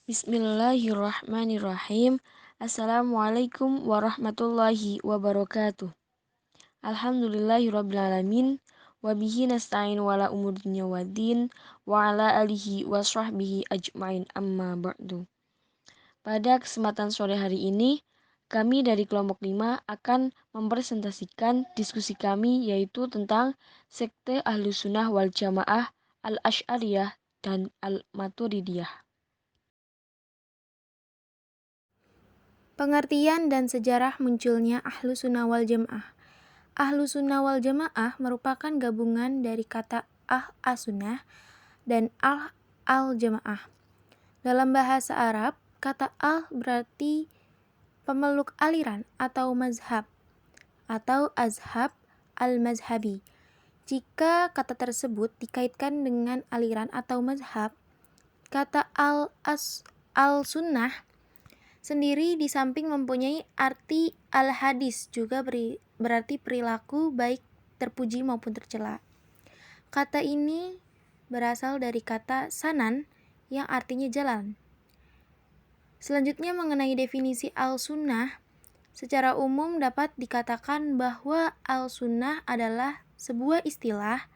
Bismillahirrahmanirrahim. Assalamualaikum warahmatullahi wabarakatuh. Alhamdulillahirrabbilalamin. Wabihi nasta'in wala umur dunya waddin. Wa ala alihi wa sahbihi ajma'in amma ba'du. Pada kesempatan sore hari ini, kami dari kelompok 5 akan mempresentasikan diskusi kami yaitu tentang sekte Ahlus Sunnah wal Jamaah, Al-Asy'ariyah dan Al-Maturidiyah. Pengertian dan sejarah munculnya Ahlus Sunnah wal Jamaah. Ahlus Sunnah wal Jamaah merupakan gabungan dari kata as-sunnah dan al-jamaah. Dalam bahasa Arab, kata al berarti pemeluk aliran atau mazhab atau azhab al-mazhabi. Jika kata tersebut dikaitkan dengan aliran atau mazhab, kata al-sunnah sendiri di samping mempunyai arti al-hadis juga berarti perilaku baik terpuji maupun tercela. Kata ini berasal dari kata sanan yang artinya jalan. Selanjutnya mengenai definisi al-sunnah, secara umum dapat dikatakan bahwa al-sunnah adalah sebuah istilah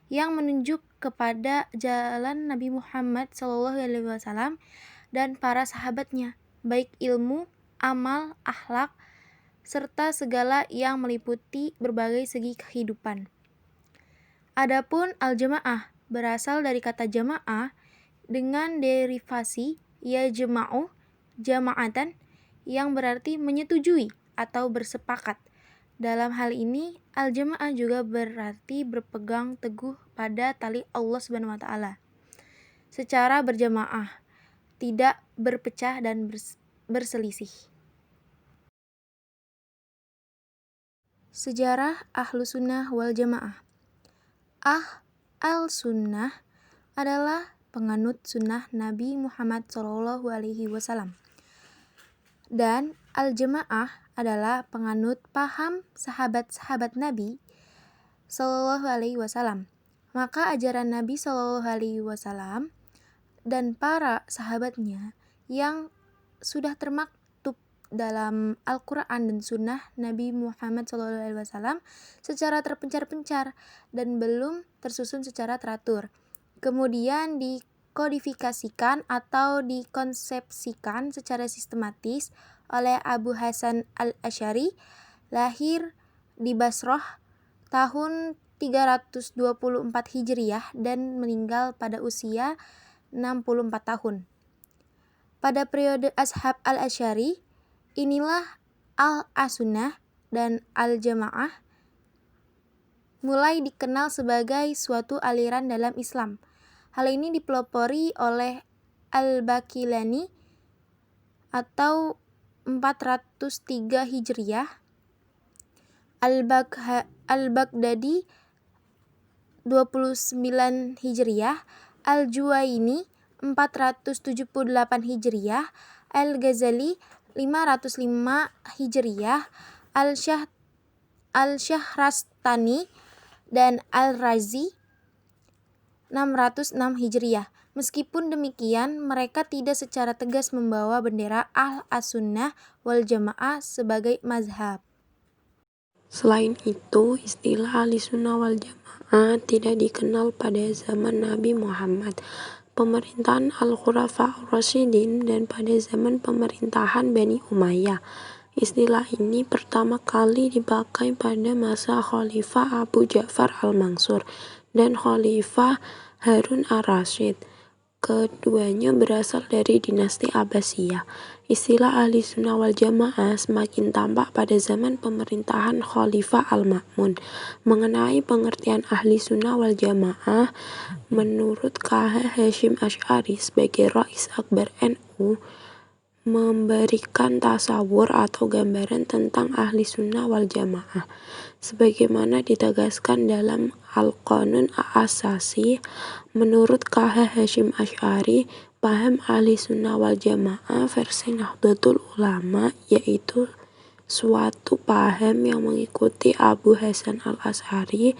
yang menunjuk kepada jalan Nabi Muhammad SAW dan para sahabatnya, baik ilmu, amal, akhlak, serta segala yang meliputi berbagai segi kehidupan. Adapun al-jamaah berasal dari kata jamaah dengan derivasi yajma'u jama'atan yang berarti menyetujui atau bersepakat. Dalam hal ini, al-jamaah juga berarti berpegang teguh pada tali Allah SWT secara berjamaah, tidak berpecah dan berselisih. Sejarah Ahlus Sunnah wal Jamaah. Al-Sunnah adalah penganut sunnah Nabi Muhammad SAW. Dan Al-Jamaah adalah penganut paham sahabat-sahabat Nabi SAW. Maka ajaran Nabi SAW dan para sahabatnya yang sudah termaktub dalam Al-Quran dan Sunnah Nabi Muhammad SAW secara terpencar-pencar dan belum tersusun secara teratur. Kemudian dikodifikasikan atau dikonsepsikan secara sistematis oleh Abu Hasan al-Asy'ari, lahir di Basrah tahun 324 Hijriah dan meninggal pada usia 64 tahun. Pada periode Ashab al-Asy'ari, inilah al-Sunnah dan al-Jamaah mulai dikenal sebagai suatu aliran dalam Islam. Hal ini dipelopori oleh Al-Baqillani atau 403 Hijriah, Al-Baghdadi 29 Hijriah, Al-Juwaini 478 Hijriah, Al-Ghazali 505 Hijriah, Al-Syahrastani dan Al-Razi 606 Hijriah. Meskipun demikian, mereka tidak secara tegas membawa bendera Ahl-Sunnah wal Jamaah sebagai mazhab. Selain itu, istilah Ahlussunnah wal Jamaah tidak dikenal pada zaman Nabi Muhammad, pemerintahan Al-Khulafa'ur Rasyidin, dan pada zaman pemerintahan Bani Umayyah. Istilah ini pertama kali dipakai pada masa Khalifah Abu Ja'far al-Mansur dan Khalifah Harun ar-Rasyid. Keduanya berasal dari dinasti Abbasiyah. Istilah Ahlussunnah wal Jamaah semakin tampak pada zaman pemerintahan Khalifah al-Ma'mun. Mengenai pengertian Ahlussunnah wal Jamaah, menurut K.H. Hasyim Asy'ari sebagai Rais Akbar NU, memberikan tasawur atau gambaran tentang Ahlussunnah wal Jamaah sebagaimana ditegaskan dalam Al-Qanun As-Sasi. Menurut K.H. Hasyim Asy'ari, paham Ahlussunnah wal Jamaah versi Nahdlatul Ulama yaitu suatu paham yang mengikuti Abu Hasan al-Asy'ari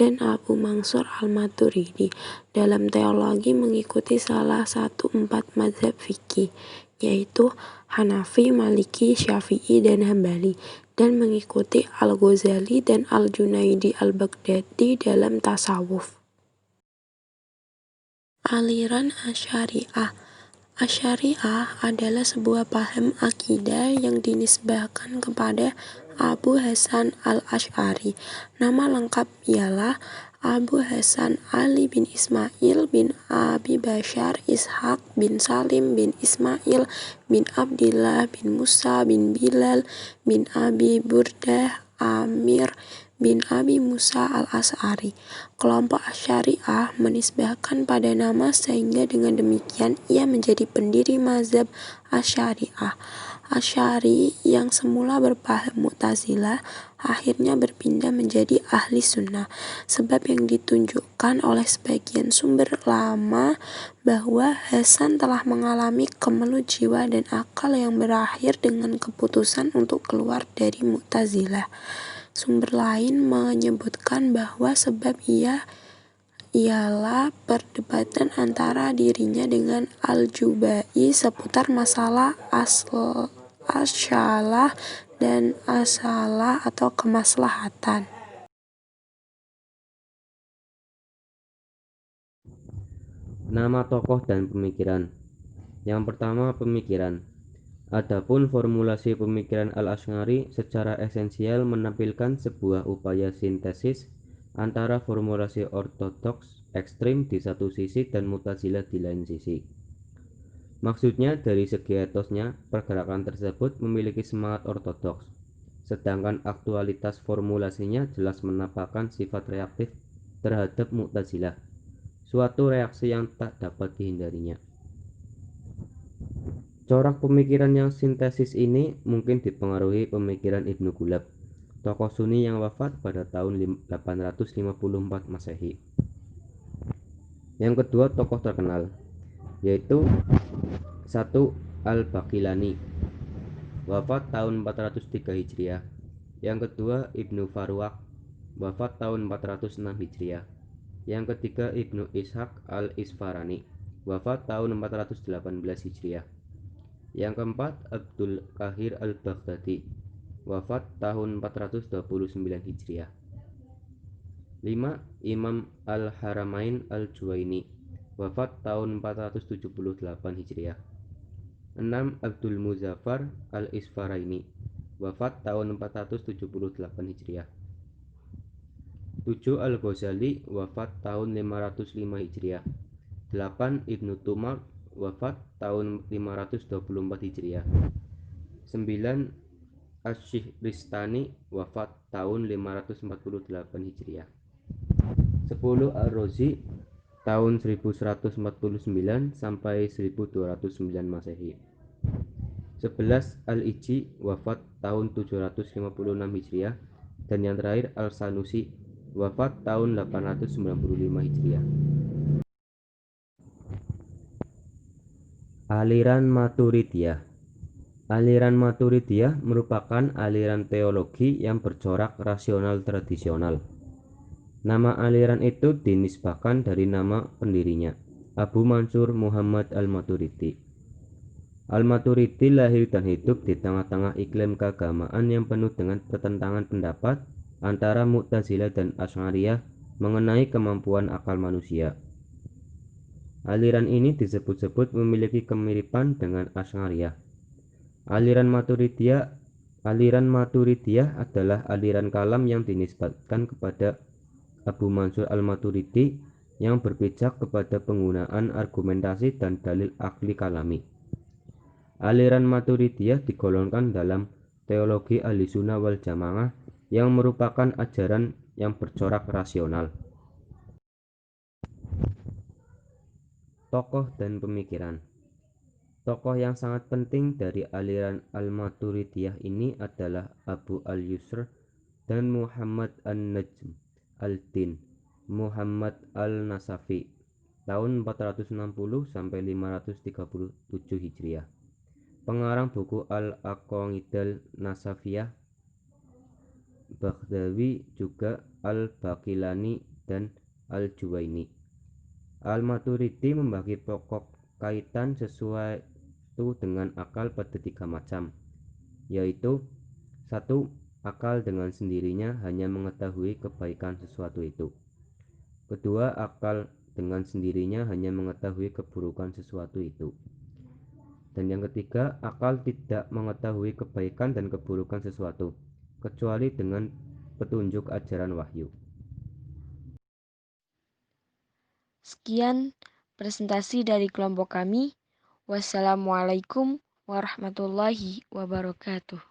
dan Abu Mansur al-Maturidi. Dalam teologi mengikuti salah satu 4 mazhab fikih, yaitu Hanafi, Maliki, Syafi'i, dan Hambali, dan mengikuti Al-Ghazali dan Al-Junaidi al-Baghdadi dalam tasawuf. Aliran Asy'ariyah. Asy'ariyah adalah sebuah paham akidah yang dinisbahkan kepada Abu Hasan al-Asy'ari. Nama lengkap ialah Abu Hasan Ali bin Ismail bin Abi Bashar Ishaq bin Salim bin Ismail bin Abdillah bin Musa bin Bilal bin Abi Burdah Amir bin Abi Musa al-Asy'ari. Kelompok Asy'ariyah menisbahkan pada nama sehingga dengan demikian ia menjadi pendiri mazhab Asy'ariyah. Asy'ari yang semula berpaham Mu'tazilah akhirnya berpindah menjadi Ahli Sunnah, sebab yang ditunjukkan oleh sebagian sumber lama bahwa Hasan telah mengalami kemelut jiwa dan akal yang berakhir dengan keputusan untuk keluar dari Mu'tazilah. Sumber lain menyebutkan bahwa sebab ialah perdebatan antara dirinya dengan Al-Jubai seputar masalah asyalah dan asalah atau kemaslahatan. Nama tokoh dan pemikiran. Yang pertama, pemikiran. Adapun formulasi pemikiran Al-Asy'ari secara esensial menampilkan sebuah upaya sintesis antara formulasi ortodoks ekstrim di satu sisi dan Mu'tazilah di lain sisi. Maksudnya, dari segi etosnya, pergerakan tersebut memiliki semangat ortodoks, sedangkan aktualitas formulasinya jelas menampakkan sifat reaktif terhadap Mu'tazilah, suatu reaksi yang tak dapat dihindarinya. Corak pemikiran yang sintesis ini mungkin dipengaruhi pemikiran Ibnu Gulab, tokoh Sunni yang wafat pada tahun 854 Masehi. Yang kedua, tokoh terkenal, yaitu 1. Al-Baqilani, wafat tahun 403 Hijriah. Yang kedua, Ibnu Farwaq, wafat tahun 406 Hijriah. Yang ketiga, Ibnu Ishaq al-Isfarani, wafat tahun 418 Hijriah. Yang keempat, Abdul Qahir al-Baghdadi, wafat tahun 429 Hijriah. 5. Imam al-Haramain al-Juwaini, wafat tahun 478 Hijriah. 6. Abdul Muzaffar al-Isfaraini, wafat tahun 478 Hijriah. 7. Al-Ghazali, wafat tahun 505 Hijriah. 8. Ibnu Tumar, wafat tahun 524 Hijriah. 9. Asy-Syihristani, wafat tahun 548 Hijriah. 10. Ar-Razi, tahun 1149 sampai 1209 Masehi. 11. Al-Ijzi, wafat tahun 756 Hijriah. Dan yang terakhir Al-Sanusi, wafat tahun 895 Hijriah. Aliran Maturidiyah. Aliran Maturidiyah merupakan aliran teologi yang bercorak rasional tradisional. Nama aliran itu dinisbahkan dari nama pendirinya, Abu Mansur Muhammad al-Maturidi. Al-Maturidi lahir dan hidup di tengah-tengah iklim keagamaan yang penuh dengan pertentangan pendapat antara Mu'tazilah dan Asy'ariyah mengenai kemampuan akal manusia. Aliran ini disebut-sebut memiliki kemiripan dengan Asy'ariyah. Aliran Maturidiyah adalah aliran kalam yang dinisbatkan kepada Abu Mansur al-Maturidi yang berpijak kepada penggunaan argumentasi dan dalil akli kalami. Aliran Maturidiyah digolongkan dalam teologi Ahlussunnah wal Jamaah yang merupakan ajaran yang bercorak rasional. Tokoh dan pemikiran. Tokoh yang sangat penting dari aliran Al-Maturidiyah ini adalah Abu al-Yusr dan Muhammad an-Najm al-Din Muhammad al-Nasafi, tahun 460 sampai 537 Hijriah. Pengarang buku Al-Aqaidul Nasafiyah. Baghdawi juga Al-Baqilani dan Al-Juwaini. Al-Maturidi membagi pokok kaitan sesuatu dengan akal pada 3 macam, yaitu 1. Akal dengan sendirinya hanya mengetahui kebaikan sesuatu itu. Kedua, akal dengan sendirinya hanya mengetahui keburukan sesuatu itu. Dan yang ketiga, akal tidak mengetahui kebaikan dan keburukan sesuatu, kecuali dengan petunjuk ajaran wahyu. Sekian presentasi dari kelompok kami. Wassalamualaikum warahmatullahi wabarakatuh.